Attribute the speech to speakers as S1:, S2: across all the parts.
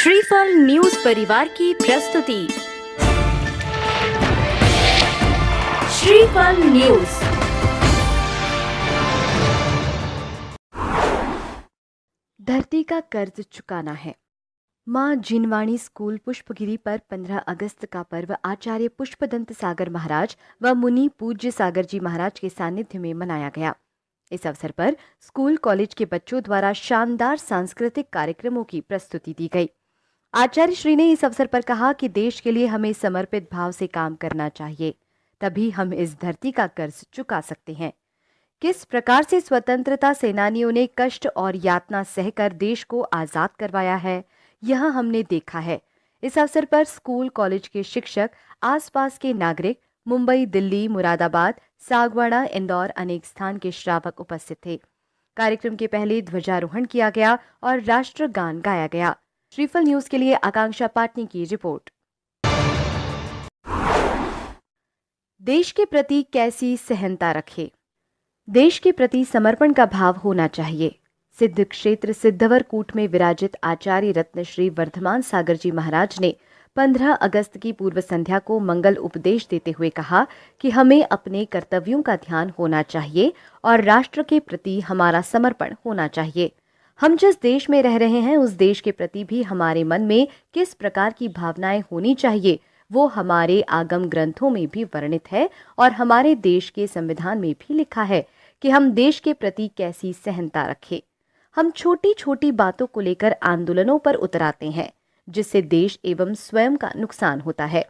S1: श्रीफल न्यूज परिवार की प्रस्तुति। श्रीफल न्यूज। धरती का कर्ज चुकाना है। मां जिनवाणी स्कूल पुष्पगिरी पर 15 अगस्त का पर्व आचार्य पुष्पदंत सागर महाराज व मुनि पूज्य सागर जी महाराज के सानिध्य में मनाया गया। इस अवसर पर स्कूल कॉलेज के बच्चों द्वारा शानदार सांस्कृतिक कार्यक्रमों की प्रस्तुति दी गई। आचार्य श्री ने इस अवसर पर कहा कि देश के लिए हमें समर्पित भाव से काम करना चाहिए, तभी हम इस धरती का कर्ज चुका सकते हैं। किस प्रकार से स्वतंत्रता सेनानियों ने कष्ट और यातना सहकर देश को आजाद करवाया है, यह हमने देखा है। इस अवसर पर स्कूल कॉलेज के शिक्षक, आसपास के नागरिक, मुंबई, दिल्ली, मुरादाबाद, सागवाड़ा, इंदौर अनेक स्थान के श्रावक उपस्थित थे। कार्यक्रम के पहले ध्वजारोहण किया गया और राष्ट्रगान गाया गया। श्रीफल न्यूज के लिए आकांक्षा पाटनी की रिपोर्ट। देश के प्रति कैसी सहनता रखे। देश के प्रति समर्पण का भाव होना चाहिए। सिद्ध क्षेत्र सिद्धवरकूट में विराजित आचार्य रत्न श्री वर्धमान सागर जी महाराज ने 15 अगस्त की पूर्व संध्या को मंगल उपदेश देते हुए कहा कि हमें अपने कर्तव्यों का ध्यान होना चाहिए और राष्ट्र के प्रति हमारा समर्पण होना चाहिए। हम जिस देश में रह रहे हैं उस देश के प्रति भी हमारे मन में किस प्रकार की भावनाएं होनी चाहिए, वो हमारे आगम ग्रंथों में भी वर्णित है और हमारे देश के संविधान में भी लिखा है कि हम देश के प्रति कैसी सहनता रखें। हम छोटी छोटी बातों को लेकर आंदोलनों पर उतराते हैं, जिससे देश एवं स्वयं का नुकसान होता है।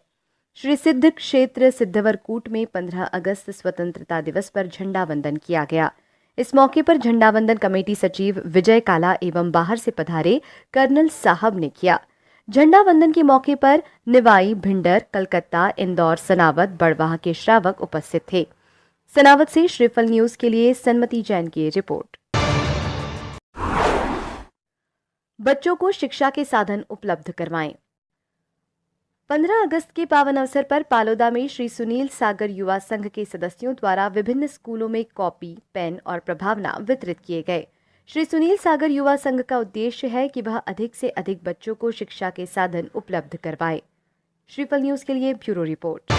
S1: श्री सिद्ध क्षेत्र सिद्धवरकूट में 15 अगस्त स्वतंत्रता दिवस पर झंडा वंदन किया गया। इस मौके पर झंडा वंदन कमेटी सचिव विजय काला एवं बाहर से पधारे कर्नल साहब ने किया। झंडा वंदन के मौके पर निवाई, भिंडर, कलकत्ता, इंदौर, सनावद, बड़वाह के श्रावक उपस्थित थे। सनावद से श्रीफल न्यूज के लिए सन्मति जैन की रिपोर्ट। बच्चों को शिक्षा के साधन उपलब्ध करवाएं। 15 अगस्त के पावन अवसर पर पालोदा में श्री सुनील सागर युवा संघ के सदस्यों द्वारा विभिन्न स्कूलों में कॉपी, पेन और प्रभावना वितरित किए गए। श्री सुनील सागर युवा संघ का उद्देश्य है कि वह अधिक से अधिक बच्चों को शिक्षा के साधन उपलब्ध करवाए। श्रीफल न्यूज के लिए ब्यूरो रिपोर्ट।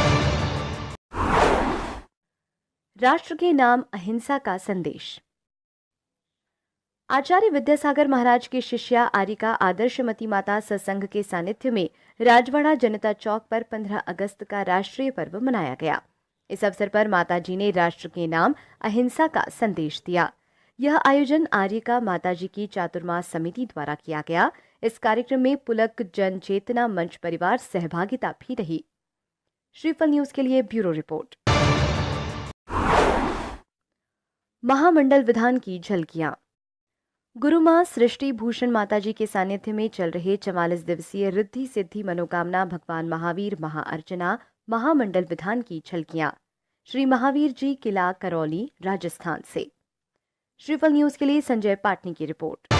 S1: राष्ट्र के नाम अहिंसा का संदेश। आचार्य विद्यासागर महाराज की शिष्या आरिका आदर्शमती माता सत्संग के सानिध्य में राजवाड़ा जनता चौक पर 15 अगस्त का राष्ट्रीय पर्व मनाया गया। इस अवसर पर माताजी ने राष्ट्र के नाम अहिंसा का संदेश दिया। यह आयोजन आरिका माताजी की चातुर्मास समिति द्वारा किया गया। इस कार्यक्रम में पुलक जन चेतना मंच परिवार सहभागिता भी रही। श्रीफल न्यूज के लिए ब्यूरो रिपोर्ट। महामंडल विधान की झलकियां। गुरु मां सृष्टि भूषण माताजी के सानिध्य में चल रहे 44 दिवसीय रिद्धि सिद्धि मनोकामना भगवान महावीर महाअर्चना महामंडल विधान की झलकियां। श्री महावीर जी किला करौली राजस्थान से। श्रीफल न्यूज के लिए संजय पाटनी की रिपोर्ट।